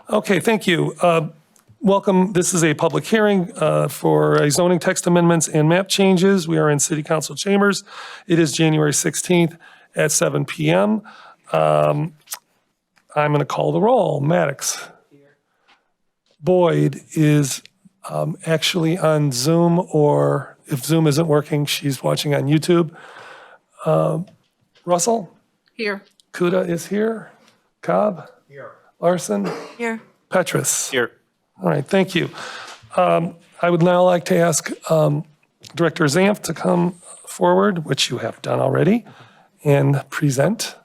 Okay, thank you. Welcome. This is a public hearing for zoning text amendments and map changes. We are in City Council chambers. It is January 16th at 7 p.m. I'm going to call the roll. Maddox. Boyd is actually on Zoom, or if Zoom isn't working, she's watching on YouTube. Russell? Here. Kuda is here. Cobb? Here. Larson? Here. Petrus? Here. All right, thank you. I would now like to ask Director Zanf to come forward, which you have done already, and present.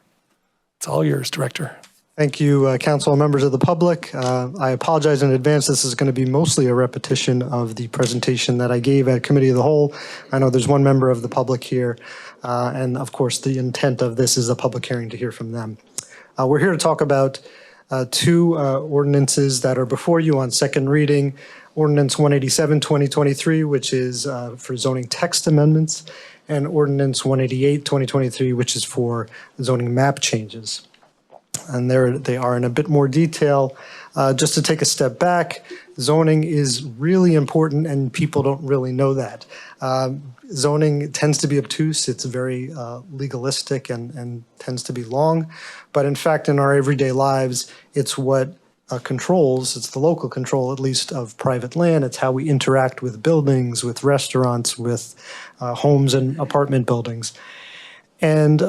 It's all yours, Director. Thank you, council and members of the public. I apologize in advance. This is going to be mostly a repetition of the presentation that I gave at Committee of the Whole. I know there's one member of the public here, and of course, the intent of this is a public hearing to hear from them. We're here to talk about two ordinances that are before you on second reading. Ordinance 187, 2023, which is for zoning text amendments, and Ordinance 188, 2023, which is for zoning map changes. And they are in a bit more detail. Just to take a step back, zoning is really important and people don't really know that. Zoning tends to be obtuse. It's very legalistic and tends to be long. But in fact, in our everyday lives, it's what controls, it's the local control, at least, of private land. It's how we interact with buildings, with restaurants, with homes and apartment buildings. And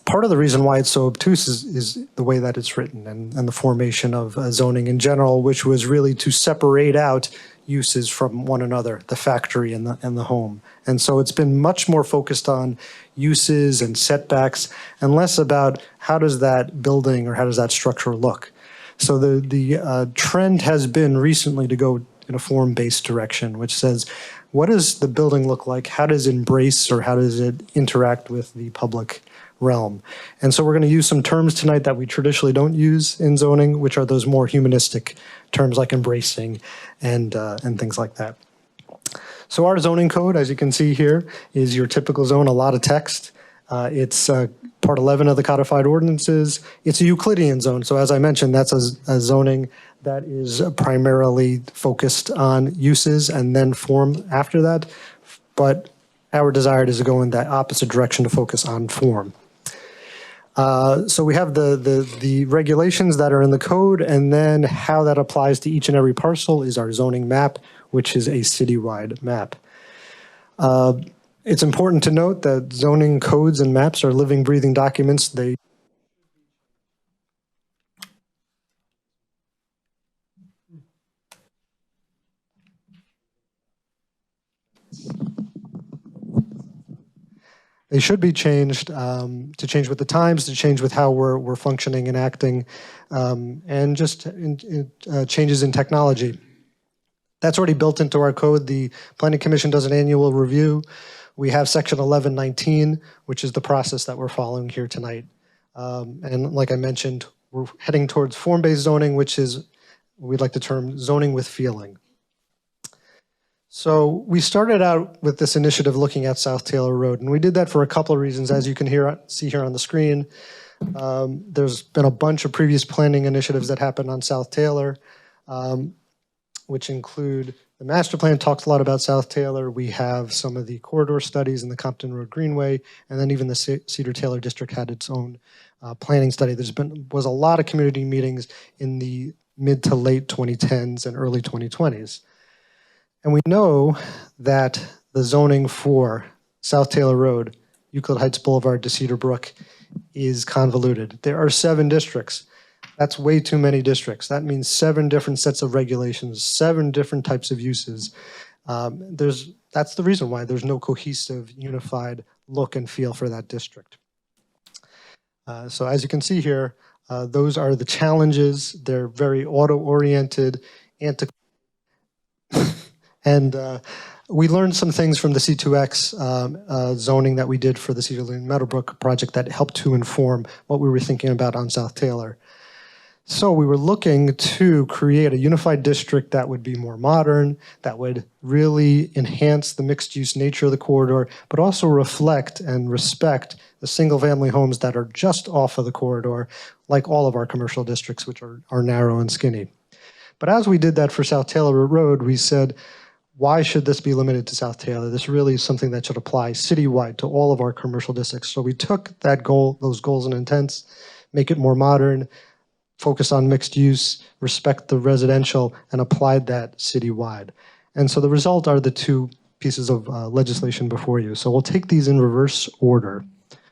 part of the reason why it's so obtuse is the way that it's written and the formation of zoning in general, which was really to separate out uses from one another, the factory and the home. And so it's been much more focused on uses and setbacks and less about how does that building or how does that structure look. So the trend has been recently to go in a form-based direction, which says, what does the building look like? How does it embrace or how does it interact with the public realm? And so we're going to use some terms tonight that we traditionally don't use in zoning, which are those more humanistic terms like embracing and things like that. So our zoning code, as you can see here, is your typical zone, a lot of text. It's Part 11 of the codified ordinances. It's a Euclidean zone. So as I mentioned, that's a zoning that is primarily focused on uses and then form after that. But our desire is to go in that opposite direction to focus on form. So we have the regulations that are in the code, and then how that applies to each and every parcel is our zoning map, which is a citywide map. It's important to note that zoning codes and maps are living, breathing documents. They should be changed to change with the times, to change with how we're functioning and acting, and just changes in technology. That's already built into our code. The Planning Commission does an annual review. We have Section 1119, which is the process that we're following here tonight. And like I mentioned, we're heading towards form-based zoning, which is, we'd like to term zoning with feeling. So we started out with this initiative looking at South Taylor Road, and we did that for a couple of reasons. As you can see here on the screen, there's been a bunch of previous planning initiatives that happened on South Taylor, which include the master plan talks a lot about South Taylor. We have some of the corridor studies in the Compton Road Greenway, and then even the Cedar Taylor District had its own planning study. Was a lot of community meetings in the mid to late 2010s and early 2020s. And we know that the zoning for South Taylor Road, Euclid Heights Boulevard to Cedar Brook, is convoluted. There are 7 districts. That's way too many districts. That means 7 different sets of regulations, 7 different types of uses. That's the reason why there's no cohesive, unified look and feel for that district. So as you can see here, those are the challenges. They're very auto-oriented, and we learned some things from the C2X zoning that we did for the Cedar Lane Meadowbrook project that helped to inform what we were thinking about on South Taylor. So we were looking to create a unified district that would be more modern, that would really enhance the mixed-use nature of the corridor, but also reflect and respect the single-family homes that are just off of the corridor, like all of our commercial districts, which are narrow and skinny. But as we did that for South Taylor Road, we said, why should this be limited to South Taylor? This really is something that should apply citywide to all of our commercial districts. So we took that goal, those goals and intents, make it more modern, focus on mixed use, respect the residential, and applied that citywide. And so the result are the two pieces of legislation before you. So we'll take these in reverse order.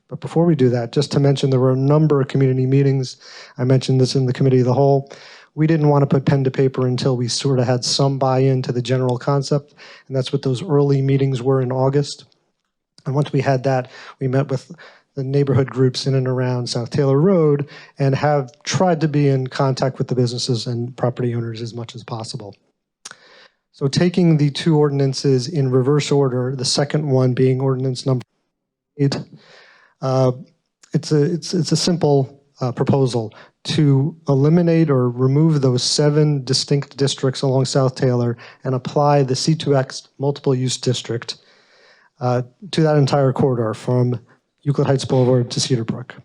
But before we do that, just to mention there were a number of community meetings. I mentioned this in the committee of the whole. We didn't want to put pen to paper until we sort of had some buy-in to the general concept, and that's what those early meetings were in August. And once we had that, we met with the neighborhood groups in and around South Taylor Road and have tried to be in contact with the businesses and property owners as much as possible. So taking the two ordinances in reverse order, the second one being ordinance number 8, it's a simple proposal to eliminate or remove those 7 distinct districts along South Taylor and apply the C2X multiple use district to that entire corridor from Euclid Heights Boulevard to Cedar Brook.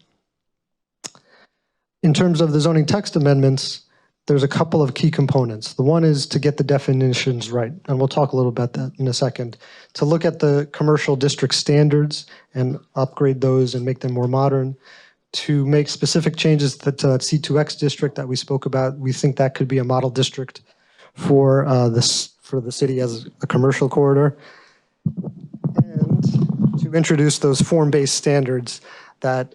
In terms of the zoning text amendments, there's a couple of key components. The one is to get the definitions right, and we'll talk a little about that in a second. To look at the commercial district standards and upgrade those and make them more modern. To make specific changes to that C2X district that we spoke about. We think that could be a model district for the city as a commercial corridor. And to introduce those form-based standards that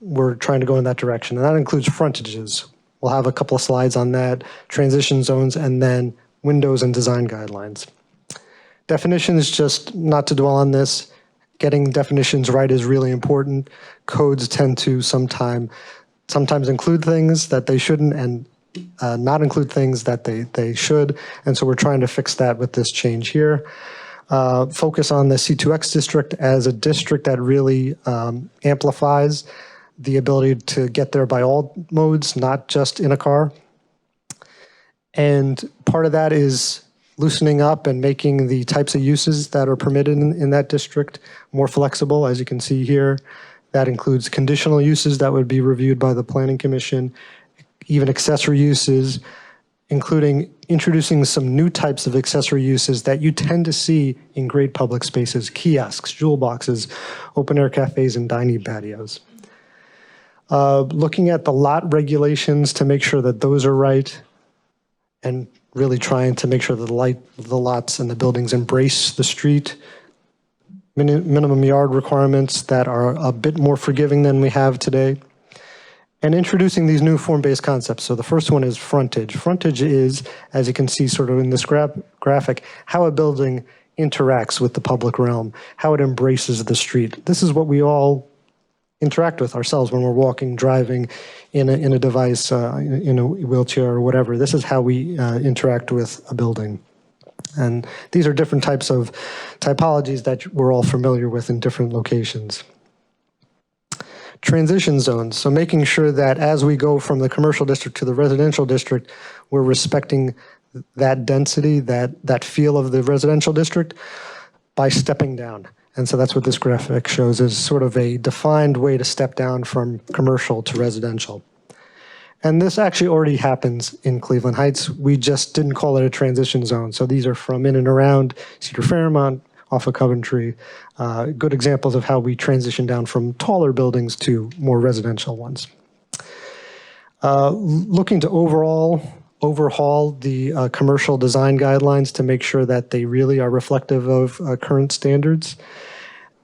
we're trying to go in that direction. And that includes frontages. We'll have a couple of slides on that, transition zones, and then windows and design guidelines. Definitions, just not to dwell on this, getting definitions right is really important. Codes tend to sometimes include things that they shouldn't and not include things that they should. And so we're trying to fix that with this change here. Focus on the C2X district as a district that really amplifies the ability to get there by all modes, not just in a car. And part of that is loosening up and making the types of uses that are permitted in that district more flexible, as you can see here. That includes conditional uses that would be reviewed by the Planning Commission, even accessory uses, including introducing some new types of accessory uses that you tend to see in great public spaces, kiosks, jewel boxes, open-air cafes, and dining patios. Looking at the lot regulations to make sure that those are right, and really trying to make sure that the lots and the buildings embrace the street. Minimum yard requirements that are a bit more forgiving than we have today. And introducing these new form-based concepts. So the first one is frontage. Frontage is, as you can see sort of in this graphic, how a building interacts with the public realm, how it embraces the street. This is what we all interact with ourselves when we're walking, driving in a device, in a wheelchair or whatever. This is how we interact with a building. And these are different types of typologies that we're all familiar with in different locations. Transition zones, so making sure that as we go from the commercial district to the residential district, we're respecting that density, that feel of the residential district by stepping down. And so that's what this graphic shows, is sort of a defined way to step down from commercial to residential. And this actually already happens in Cleveland Heights. We just didn't call it a transition zone. So these are from in and around Cedar Fairmont, off of Coventry. Good examples of how we transition down from taller buildings to more residential ones. Looking to overhaul the commercial design guidelines to make sure that they really are reflective of current standards.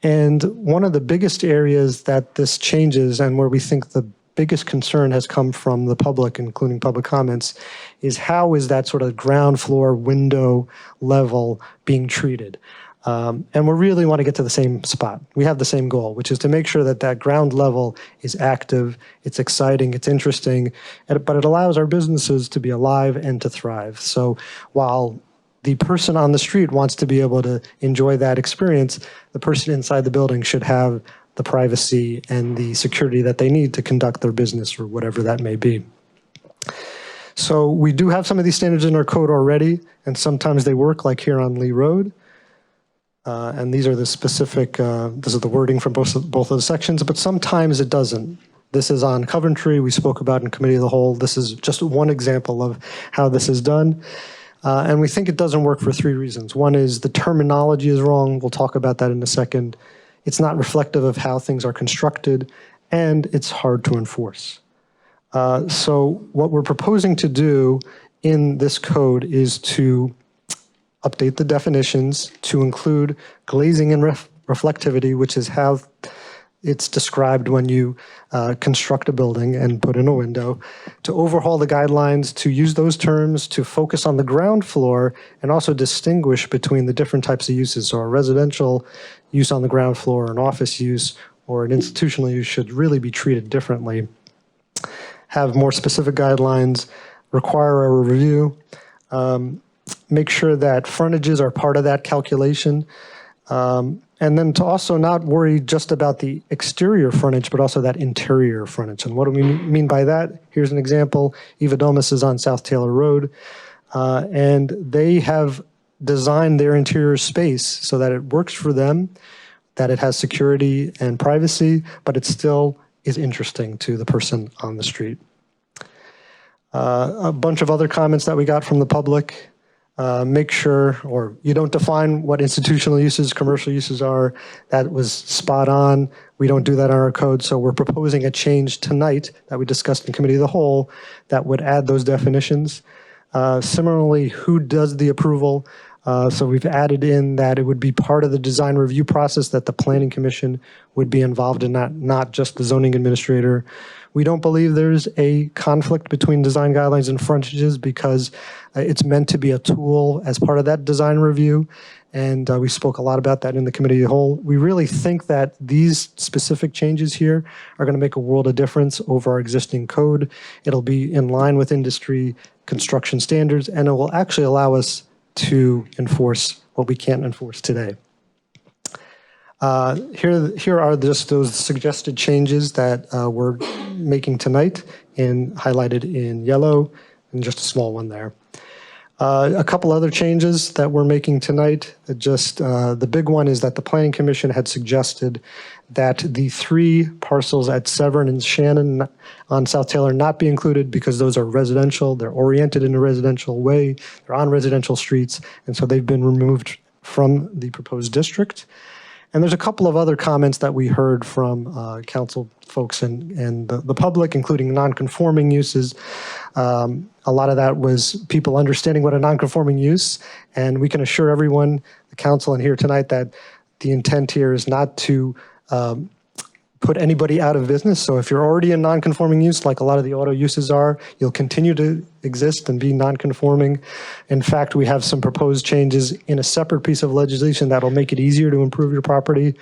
And one of the biggest areas that this changes, and where we think the biggest concern has come from the public, including public comments, is how is that sort of ground floor window level being treated? And we really want to get to the same spot. We have the same goal, which is to make sure that that ground level is active, it's exciting, it's interesting, but it allows our businesses to be alive and to thrive. So while the person on the street wants to be able to enjoy that experience, the person inside the building should have the privacy and the security that they need to conduct their business or whatever that may be. So we do have some of these standards in our code already, and sometimes they work, like here on Lee Road. And these are the specific, this is the wording from both of the sections, but sometimes it doesn't. This is on Coventry, we spoke about in Committee of the Whole. This is just one example of how this is done. And we think it doesn't work for three reasons. One is the terminology is wrong. We'll talk about that in a second. It's not reflective of how things are constructed, and it's hard to enforce. So what we're proposing to do in this code is to update the definitions to include glazing and reflectivity, which is how it's described when you construct a building and put in a window, to overhaul the guidelines, to use those terms, to focus on the ground floor, and also distinguish between the different types of uses. So a residential use on the ground floor, an office use, or an institutional use should really be treated differently. Have more specific guidelines, require a review, make sure that frontages are part of that calculation, and then to also not worry just about the exterior frontage, but also that interior frontage. And what do we mean by that? Here's an example. Eva Domus is on South Taylor Road, and they have designed their interior space so that it works for them, that it has security and privacy, but it still is interesting to the person on the street. A bunch of other comments that we got from the public. Make sure, or you don't define what institutional uses, commercial uses are. That was spot on. We don't do that in our code, so we're proposing a change tonight that we discussed in Committee of the Whole that would add those definitions. Similarly, who does the approval? So we've added in that it would be part of the design review process, that the Planning Commission would be involved in that, not just the zoning administrator. We don't believe there's a conflict between design guidelines and frontages because it's meant to be a tool as part of that design review. And we spoke a lot about that in the Committee of the Whole. We really think that these specific changes here are going to make a world of difference over our existing code. It'll be in line with industry construction standards, and it will actually allow us to enforce what we can't enforce today. Here are just those suggested changes that we're making tonight, highlighted in yellow, and just a small one there. A couple other changes that we're making tonight. The big one is that the Planning Commission had suggested that the 3 parcels at Severn and Shannon on South Taylor not be included because those are residential. They're oriented in a residential way. They're on residential streets, and so they've been removed from the proposed district. And there's a couple of other comments that we heard from council folks and the public, including non-conforming uses. A lot of that was people understanding what a non-conforming use, and we can assure everyone, the council and here tonight, that the intent here is not to put anybody out of business. So if you're already in non-conforming use, like a lot of the auto uses are, you'll continue to exist and be non-conforming. In fact, we have some proposed changes in a separate piece of legislation that'll make it easier to improve your property.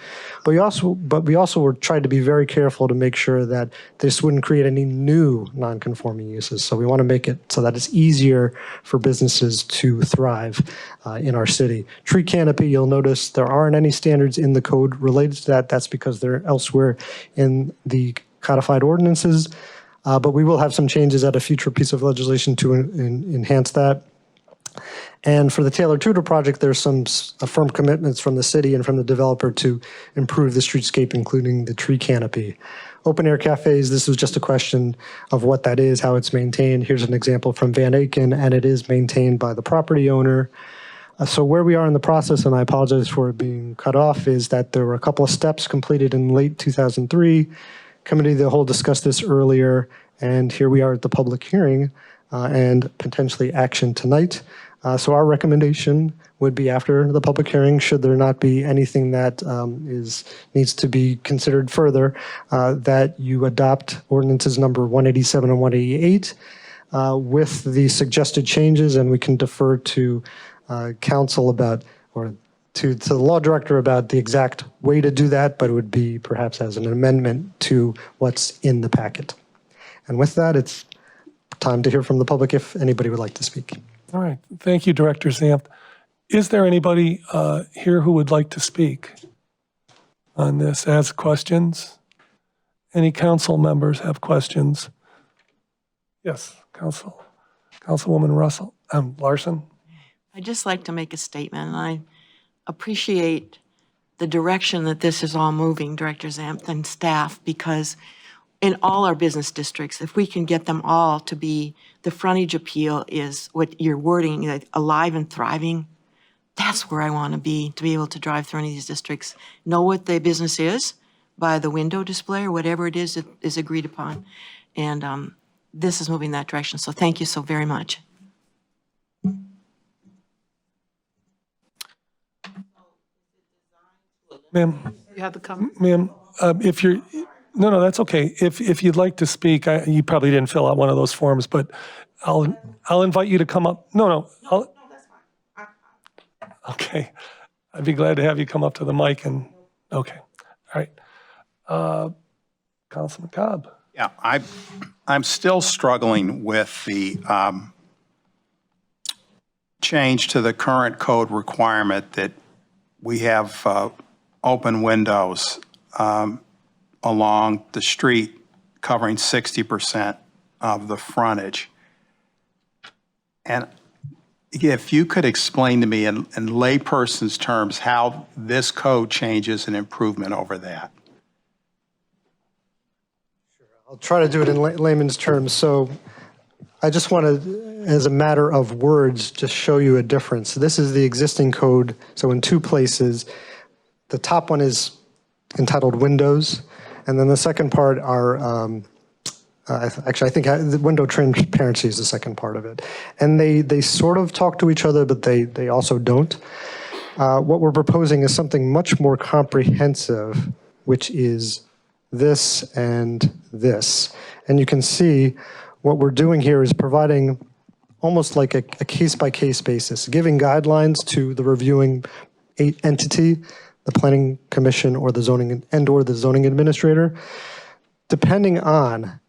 But we also were trying to be very careful to make sure that this wouldn't create any new non-conforming uses. So we want to make it so that it's easier for businesses to thrive in our city. Tree canopy, you'll notice there aren't any standards in the code related to that. That's because they're elsewhere in the codified ordinances. But we will have some changes at a future piece of legislation to enhance that. And for the Taylor Tudor project, there's some firm commitments from the city and from the developer to improve the streetscape, including the tree canopy. Open air cafes, this was just a question of what that is, how it's maintained. Here's an example from Van Aken, and it is maintained by the property owner. So where we are in the process, and I apologize for it being cut off, is that there were a couple of steps completed in late 2003. Committee of the Whole discussed this earlier, and here we are at the public hearing and potentially action tonight. So our recommendation would be after the public hearing, should there not be anything that needs to be considered further, that you adopt ordinances number 187 and 188 with the suggested changes, and we can defer to council about, or to the law director about the exact way to do that, but it would be perhaps as an amendment to what's in the packet. And with that, it's time to hear from the public if anybody would like to speak. All right. Thank you, Director Zamp. Is there anybody here who would like to speak on this, ask questions? Any council members have questions? Yes. Councilwoman Russell, Larson. I'd just like to make a statement, and I appreciate the direction that this is all moving, Director Zamp and staff, because in all our business districts, if we can get them all to be, the frontage appeal is what you're wording, like, alive and thriving, that's where I want to be able to drive through any of these districts, know what the business is by the window display or whatever it is that is agreed upon. And this is moving that direction, so thank you so very much. Ma'am, You have the comment? ma'am, if you're, no, that's okay. If you'd like to speak, you probably didn't fill out one of those forms, but I'll invite you to come up. No, that's fine. Okay. I'd be glad to have you come up to the mic and, okay. All right. Councilman Cobb. Yeah, I'm still struggling with the change to the current code requirement that we have open windows along the street covering 60% of the frontage. And if you could explain to me in layperson's terms how this code changes an improvement over that. I'll try to do it in layman's terms. So I just want to, as a matter of words, just show you a difference. This is the existing code. So in two places, the top one is entitled Windows, and then the second part are, actually, I think the window transparency is the second part of it. And they sort of talk to each other, but they also don't. What we're proposing is something much more comprehensive, which is this and this. And you can see what we're doing here is providing almost like a case-by-case basis, giving guidelines to the reviewing entity, the planning commission or the zoning administrator, depending on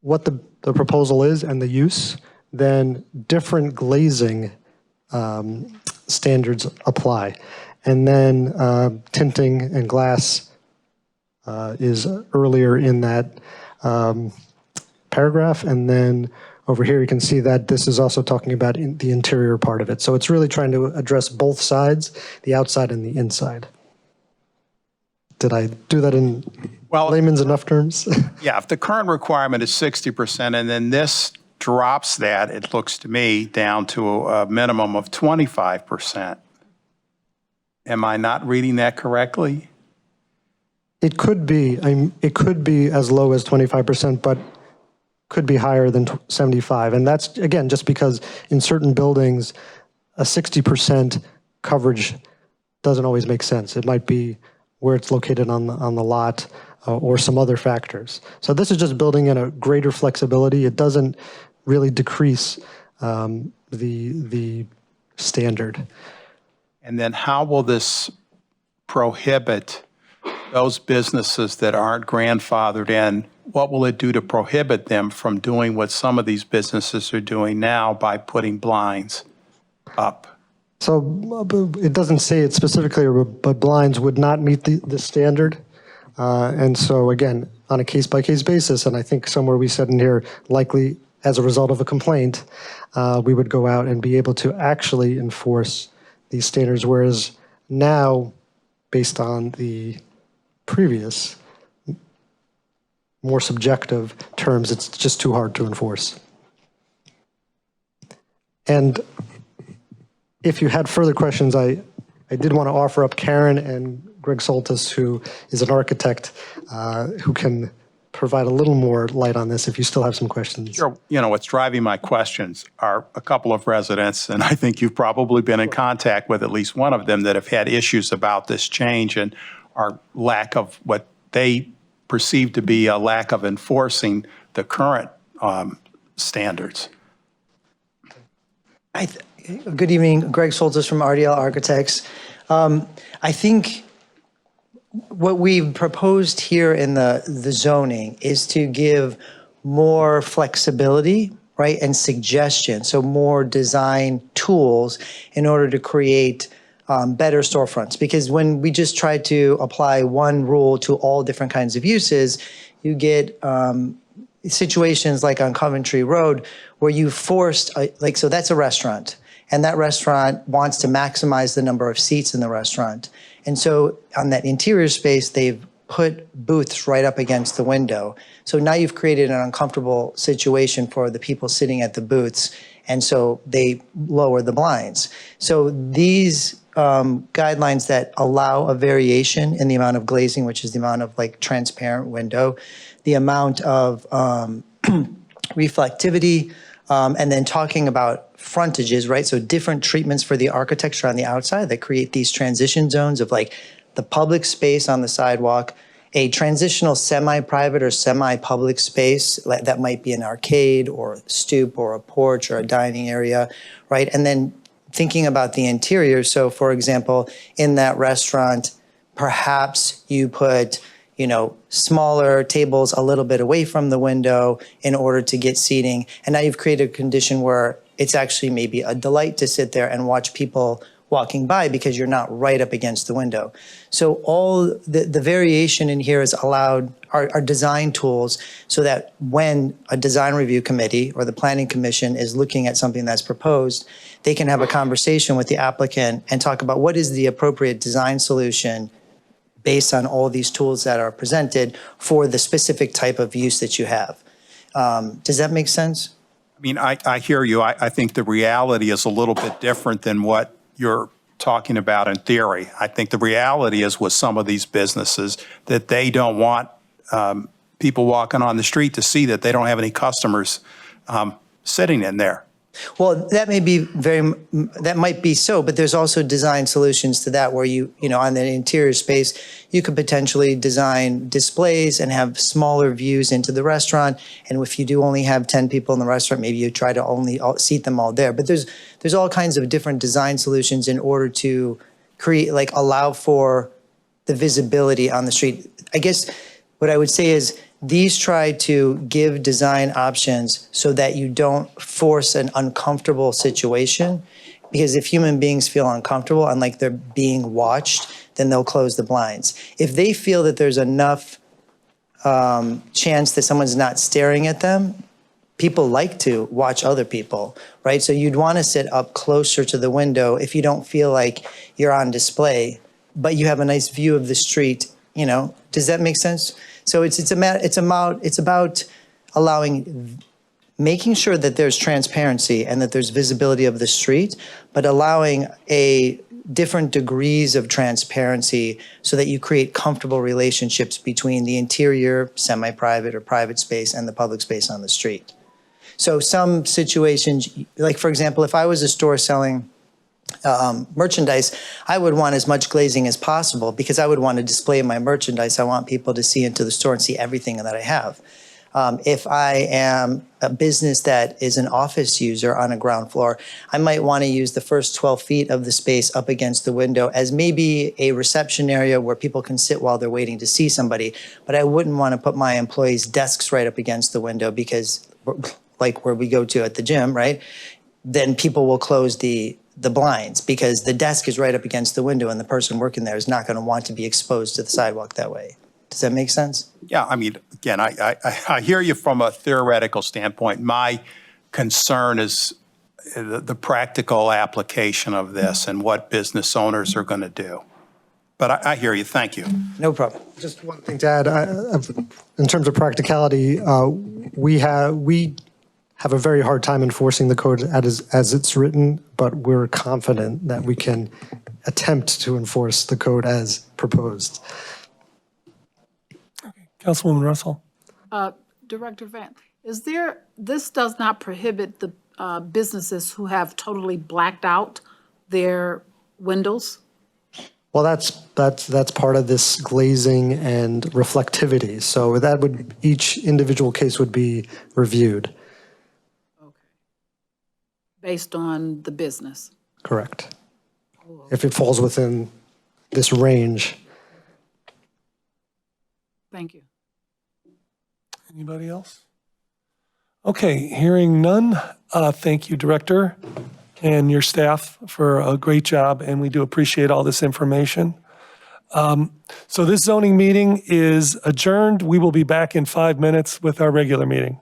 what the proposal is and the use, then different glazing standards apply. And then tinting and glass is earlier in that paragraph. And then over here, you can see that this is also talking about the interior part of it. So it's really trying to address both sides, the outside and the inside. Did I do that in layman's enough terms? Yeah, if the current requirement is 60% and then this drops that, it looks to me, down to a minimum of 25%. Am I not reading that correctly? It could be. It could be as low as 25%, but could be higher than 75. And that's, again, just because in certain buildings, a 60% coverage doesn't always make sense. It might be where it's located on the lot or some other factors. So this is just building in a greater flexibility. It doesn't really decrease the standard. And then how will this prohibit those businesses that aren't grandfathered in? What will it do to prohibit them from doing what some of these businesses are doing now by putting blinds up? So it doesn't say it specifically, but blinds would not meet the standard. And so again, on a case-by-case basis, and I think somewhere we said in here, likely as a result of a complaint, we would go out and be able to actually enforce these standards, whereas now, based on the previous, more subjective terms, it's just too hard to enforce. And if you had further questions, I did want to offer up Karen and Greg Soltis, who is an architect, who can provide a little more light on this if you still have some questions. Sure. You know, what's driving my questions are a couple of residents, and I think you've probably been in contact with at least one of them that have had issues about this change and our lack of what they perceive to be a lack of enforcing the current standards. Good evening, Greg Soltis from RDL Architects. I think what we've proposed here in the zoning is to give more flexibility, right, and suggestion, so more design tools in order to create better storefronts. Because when we just try to apply one rule to all different kinds of uses, you get situations like on Coventry Road where you forced, so that's a restaurant, and that restaurant wants to maximize the number of seats in the restaurant. And so on that interior space, they've put booths right up against the window. So now you've created an uncomfortable situation for the people sitting at the booths, and so they lower the blinds. So these guidelines that allow a variation in the amount of glazing, which is the amount of like transparent window, the amount of reflectivity, and then talking about frontages, right? So different treatments for the architecture on the outside that create these transition zones of like the public space on the sidewalk, a transitional semi-private or semi-public space that might be an arcade or a stoop or a porch or a dining area, right? And then thinking about the interior. So for example, in that restaurant, perhaps you put, smaller tables a little bit away from the window in order to get seating. And now you've created a condition where it's actually maybe a delight to sit there and watch people walking by because you're not right up against the window. So all the variation in here is allowed, are design tools so that when a design review committee or the planning commission is looking at something that's proposed, they can have a conversation with the applicant and talk about what is the appropriate design solution based on all these tools that are presented for the specific type of use that you have. Does that make sense? I mean, I hear you. I think the reality is a little bit different than what you're talking about in theory. I think the reality is with some of these businesses that they don't want people walking on the street to see that they don't have any customers sitting in there. Well, that might be so, but there's also design solutions to that where you on the interior space, you could potentially design displays and have smaller views into the restaurant. And if you do only have 10 people in the restaurant, maybe you try to only seat them all there. But there's all kinds of different design solutions in order to create, allow for the visibility on the street. I guess what I would say is, these try to give design options so that you don't force an uncomfortable situation, because if human beings feel uncomfortable and like they're being watched, then they'll close the blinds. If they feel that there's enough chance that someone's not staring at them, people like to watch other people, right? So you'd want to sit up closer to the window if you don't feel like you're on display, but you have a nice view of the street. Does that make sense? So it's about making sure that there's transparency and that there's visibility of the street, but allowing a different degrees of transparency so that you create comfortable relationships between the interior, semi-private or private space and the public space on the street. So some situations, like for example, if I was a store selling merchandise, I would want as much glazing as possible because I would want to display my merchandise. I want people to see into the store and see everything that I have. If I am a business that is an office user on a ground floor, I might want to use the first 12 feet of the space up against the window as maybe a reception area where people can sit while they're waiting to see somebody. But I wouldn't want to put my employees' desks right up against the window because, like where we go to at the gym, right? Then people will close the blinds because the desk is right up against the window and the person working there is not going to want to be exposed to the sidewalk that way. Does that make sense? Yeah, I mean, again, I hear you from a theoretical standpoint. My concern is the practical application of this and what business owners are going to do. But I hear you. Thank you. No problem. Just one thing to add, in terms of practicality, we have a very hard time enforcing the code as it's written, but we're confident that we can attempt to enforce the code as proposed. Councilwoman Russell? Director Vance, this does not prohibit the businesses who have totally blacked out their windows? Well, that's part of this glazing and reflectivity. So each individual case would be reviewed. Based on the business? Correct. If it falls within this range. Thank you. Anybody else? Okay, hearing none, thank you, Director, and your staff for a great job, and we do appreciate all this information. So this zoning meeting is adjourned. We will be back in 5 minutes with our regular meeting.